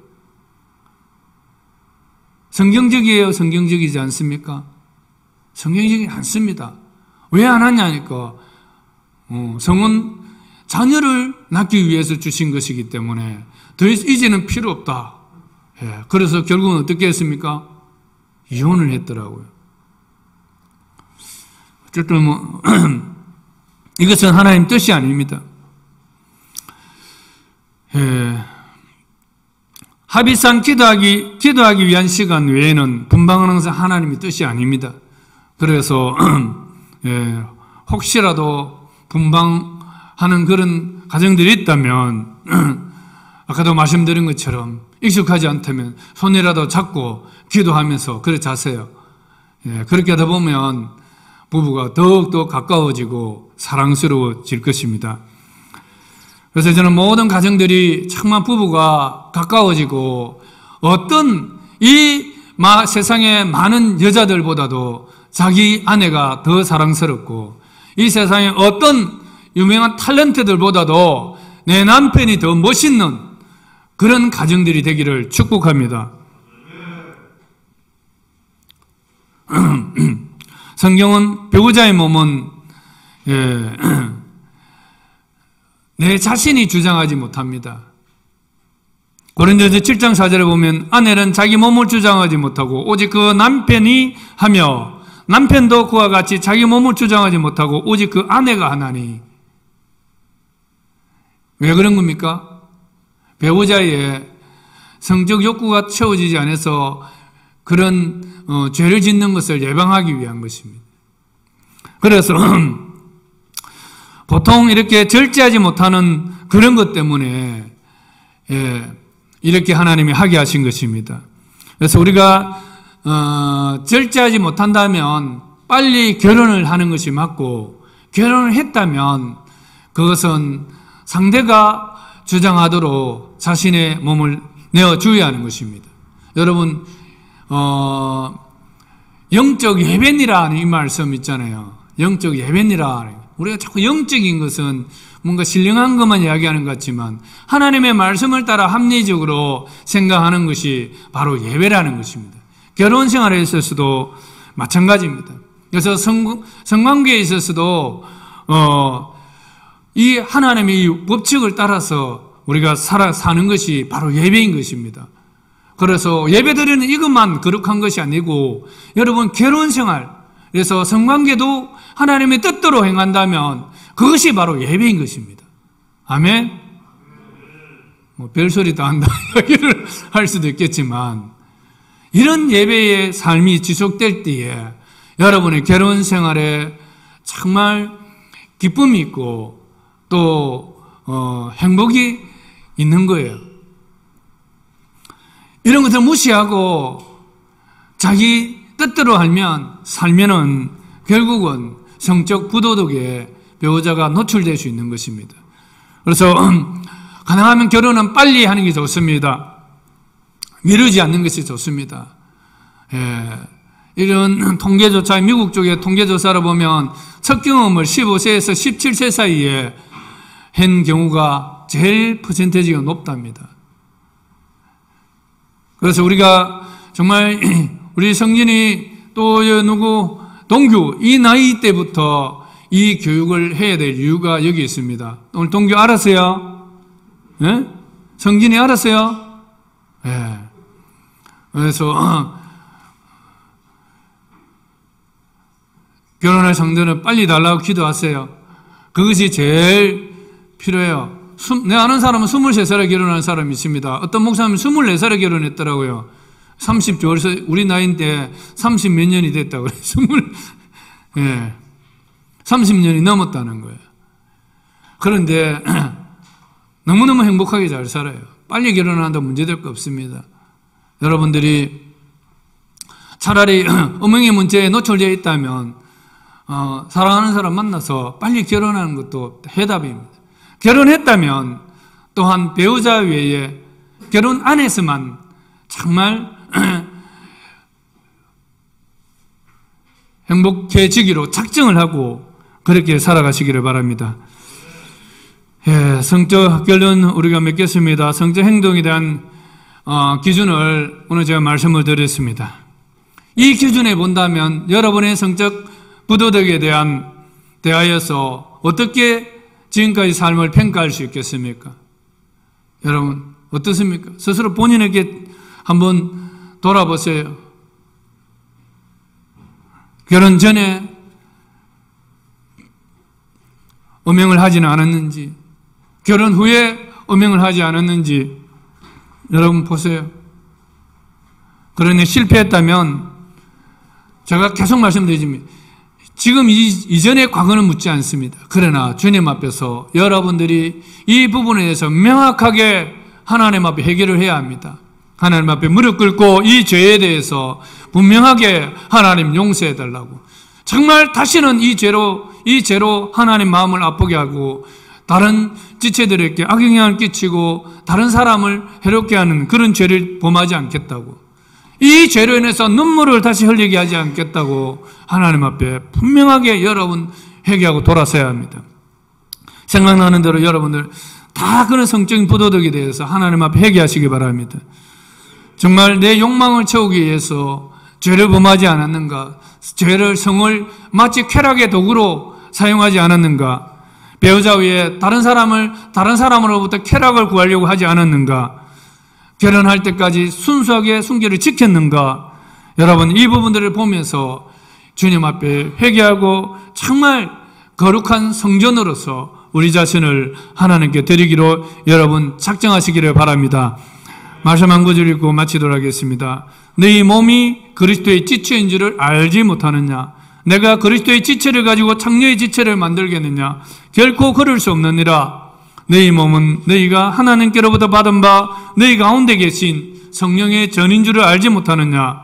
성경적이에요? 성경적이지 않습니까? 성경적이지 않습니다. 왜 안 하냐니까 성은 자녀를 낳기 위해서 주신 것이기 때문에 더 이제는 필요 없다. 그래서 결국은 어떻게 했습니까? 이혼을 했더라고요. 어쨌든 이것은 하나님 뜻이 아닙니다. 합의상 기도하기 위한 시간 외에는 분방하는 것은 하나님의 뜻이 아닙니다. 그래서 혹시라도 분방하는 그런 가정들이 있다면 아까도 말씀드린 것처럼 익숙하지 않다면 손이라도 잡고 기도하면서 그래 자세요. 그렇게 하다 보면 부부가 더욱더 가까워지고 사랑스러워질 것입니다. 그래서 저는 모든 가정들이 정말 부부가 가까워지고 어떤 이 세상의 많은 여자들보다도 자기 아내가 더 사랑스럽고 이 세상의 어떤 유명한 탤런트들보다도 내 남편이 더 멋있는 그런 가정들이 되기를 축복합니다. 성경은 배우자의 몸은 내 자신이 주장하지 못합니다. 고린도서 7장 4절에 보면 아내는 자기 몸을 주장하지 못하고 오직 그 남편이 하며 남편도 그와 같이 자기 몸을 주장하지 못하고 오직 그 아내가 하나니. 왜 그런 겁니까? 배우자의 성적 욕구가 채워지지 않아서 그런 죄를 짓는 것을 예방하기 위한 것입니다. 그래서 보통 이렇게 절제하지 못하는 그런 것 때문에 이렇게 하나님이 하게 하신 것입니다. 그래서 우리가 절제하지 못한다면 빨리 결혼을 하는 것이 맞고, 결혼을 했다면 그것은 상대가 주장하도록 자신의 몸을 내어주어야 하는 것입니다. 여러분, 영적 예배니라 하는 이 말씀 있잖아요. 영적 예배니라. 우리가 자꾸 영적인 것은 뭔가 신령한 것만 이야기하는 것 같지만 하나님의 말씀을 따라 합리적으로 생각하는 것이 바로 예배라는 것입니다. 결혼 생활에 있어서도 마찬가지입니다. 그래서 성관계에 있어서도 이 하나님의 법칙을 따라서 우리가 사는 것이 바로 예배인 것입니다. 그래서 예배드리는 이것만 거룩한 것이 아니고, 여러분 결혼 생활, 그래서 성관계도 하나님의 뜻대로 행한다면 그것이 바로 예배인 것입니다. 아멘? 별소리도 한다 이야기를 할 수도 있겠지만, 이런 예배의 삶이 지속될 때에 여러분의 결혼 생활에 정말 기쁨이 있고 또 행복이 있는 거예요. 이런 것을 무시하고 자기 뜻대로 살면은 결국은 성적 부도덕에 배우자가 노출될 수 있는 것입니다. 그래서 가능하면 결혼은 빨리 하는 게 좋습니다. 미루지 않는 것이 좋습니다. 이런 통계조차, 미국 쪽의 통계조사를 보면 첫 경험을 15세에서 17세 사이에 한 경우가 제일 퍼센테이지가 높답니다. 그래서 우리가 정말 우리 성진이 또 동규 이 나이 때부터 이 교육을 해야 될 이유가 여기 있습니다. 오늘 동규 알았어요? 네? 성진이 알았어요? 네. 그래서 결혼할 상대는 빨리 달라고 기도하세요. 그것이 제일 필요해요. 내가 아는 사람은 23살에 결혼한 사람이 있습니다. 어떤 목사님은 24살에 결혼했더라고요. 30조, 우리 나이인데 30 몇 년이 됐다고 그래요. 30년이 넘었다는 거예요. 그런데 너무너무 행복하게 잘 살아요. 빨리 결혼한다고 문제될 거 없습니다. 여러분들이 차라리 음행의 문제에 노출되어 있다면 사랑하는 사람 만나서 빨리 결혼하는 것도 해답입니다. 결혼했다면 또한 배우자 외에 결혼 안에서만 정말 행복해지기로 작정을 하고 그렇게 살아가시기를 바랍니다. 성적 결론 우리가 맺겠습니다. 성적 행동에 대한 기준을 오늘 제가 말씀을 드렸습니다. 이 기준에 본다면 여러분의 성적 부도덕에 대하여서 어떻게 지금까지 삶을 평가할 수 있겠습니까? 여러분 어떻습니까? 스스로 본인에게 한번 돌아보세요. 결혼 전에 음행을 하지는 않았는지, 결혼 후에 음행을 하지 않았는지 여러분 보세요. 그러니 실패했다면 제가 계속 말씀드리지만 지금 이전의 과거는 묻지 않습니다. 그러나 주님 앞에서 여러분들이 이 부분에 대해서 명확하게 하나님 앞에 해결을 해야 합니다. 하나님 앞에 무릎 꿇고 이 죄에 대해서 분명하게 하나님 용서해 달라고, 정말 다시는 이 죄로 하나님 마음을 아프게 하고 다른 지체들에게 악영향을 끼치고 다른 사람을 해롭게 하는 그런 죄를 범하지 않겠다고, 이 죄로 인해서 눈물을 다시 흘리게 하지 않겠다고 하나님 앞에 분명하게 여러분 회개하고 돌아서야 합니다. 생각나는 대로 여러분들 다 그런 성적인 부도덕에 대해서 하나님 앞에 회개하시기 바랍니다. 정말 내 욕망을 채우기 위해서 죄를 범하지 않았는가? 죄를, 성을 마치 쾌락의 도구로 사용하지 않았는가? 배우자 위에 다른 사람으로부터 쾌락을 구하려고 하지 않았는가? 결혼할 때까지 순수하게 순결을 지켰는가? 여러분, 이 부분들을 보면서 주님 앞에 회개하고 정말 거룩한 성전으로서 우리 자신을 하나님께 드리기로 여러분 작정하시기를 바랍니다. 말씀 한 구절 읽고 마치도록 하겠습니다. 너희 몸이 그리스도의 지체인 줄을 알지 못하느냐? 내가 그리스도의 지체를 가지고 창녀의 지체를 만들겠느냐? 결코 그럴 수 없느니라. 너희 몸은 너희가 하나님께로부터 받은 바 너희 가운데 계신 성령의 전인 줄을 알지 못하느냐?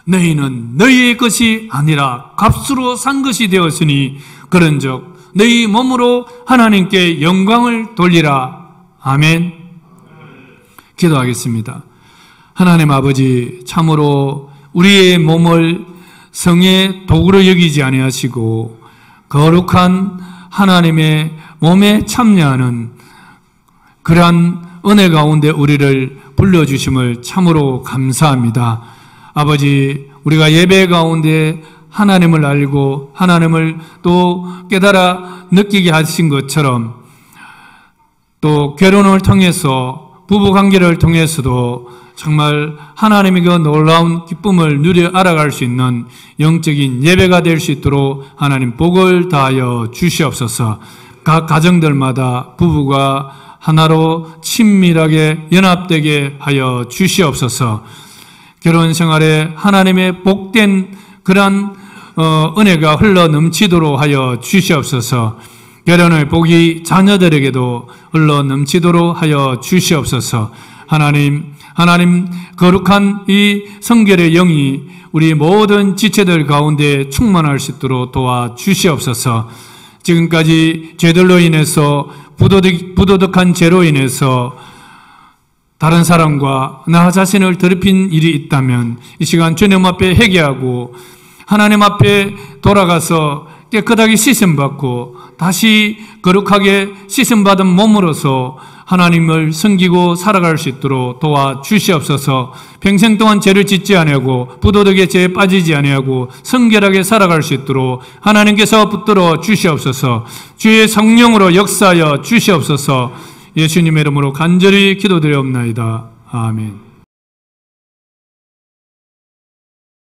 너희는 너희의 것이 아니라 값으로 산 것이 되었으니 그런즉 너희 몸으로 하나님께 영광을 돌리라. 아멘. 기도하겠습니다. 하나님 아버지, 참으로 우리의 몸을 성의 도구로 여기지 아니하시고 거룩한 하나님의 몸에 참여하는 그러한 은혜 가운데 우리를 불러주심을 참으로 감사합니다. 아버지, 우리가 예배 가운데 하나님을 알고 하나님을 또 깨달아 느끼게 하신 것처럼 또 결혼을 통해서 부부관계를 통해서도 정말 하나님의 그 놀라운 기쁨을 누려 알아갈 수 있는 영적인 예배가 될 수 있도록 하나님 복을 다하여 주시옵소서. 각 가정들마다 부부가 하나로 친밀하게 연합되게 하여 주시옵소서. 결혼 생활에 하나님의 복된 그러한 은혜가 흘러 넘치도록 하여 주시옵소서. 결혼의 복이 자녀들에게도 흘러 넘치도록 하여 주시옵소서. 하나님 거룩한 이 성결의 영이 우리 모든 지체들 가운데 충만할 수 있도록 도와 주시옵소서. 지금까지 죄들로 인해서 부도덕한 죄로 인해서 다른 사람과 나 자신을 더럽힌 일이 있다면 이 시간 주님 앞에 회개하고 하나님 앞에 돌아가서 깨끗하게 씻음받고 다시 거룩하게 씻음받은 몸으로서 하나님을 섬기고 살아갈 수 있도록 도와주시옵소서. 평생 동안 죄를 짓지 아니하고 부도덕의 죄에 빠지지 아니하고 성결하게 살아갈 수 있도록 하나님께서 붙들어 주시옵소서. 주의 성령으로 역사하여 주시옵소서. 예수님의 이름으로 간절히 기도드리옵나이다. 아멘.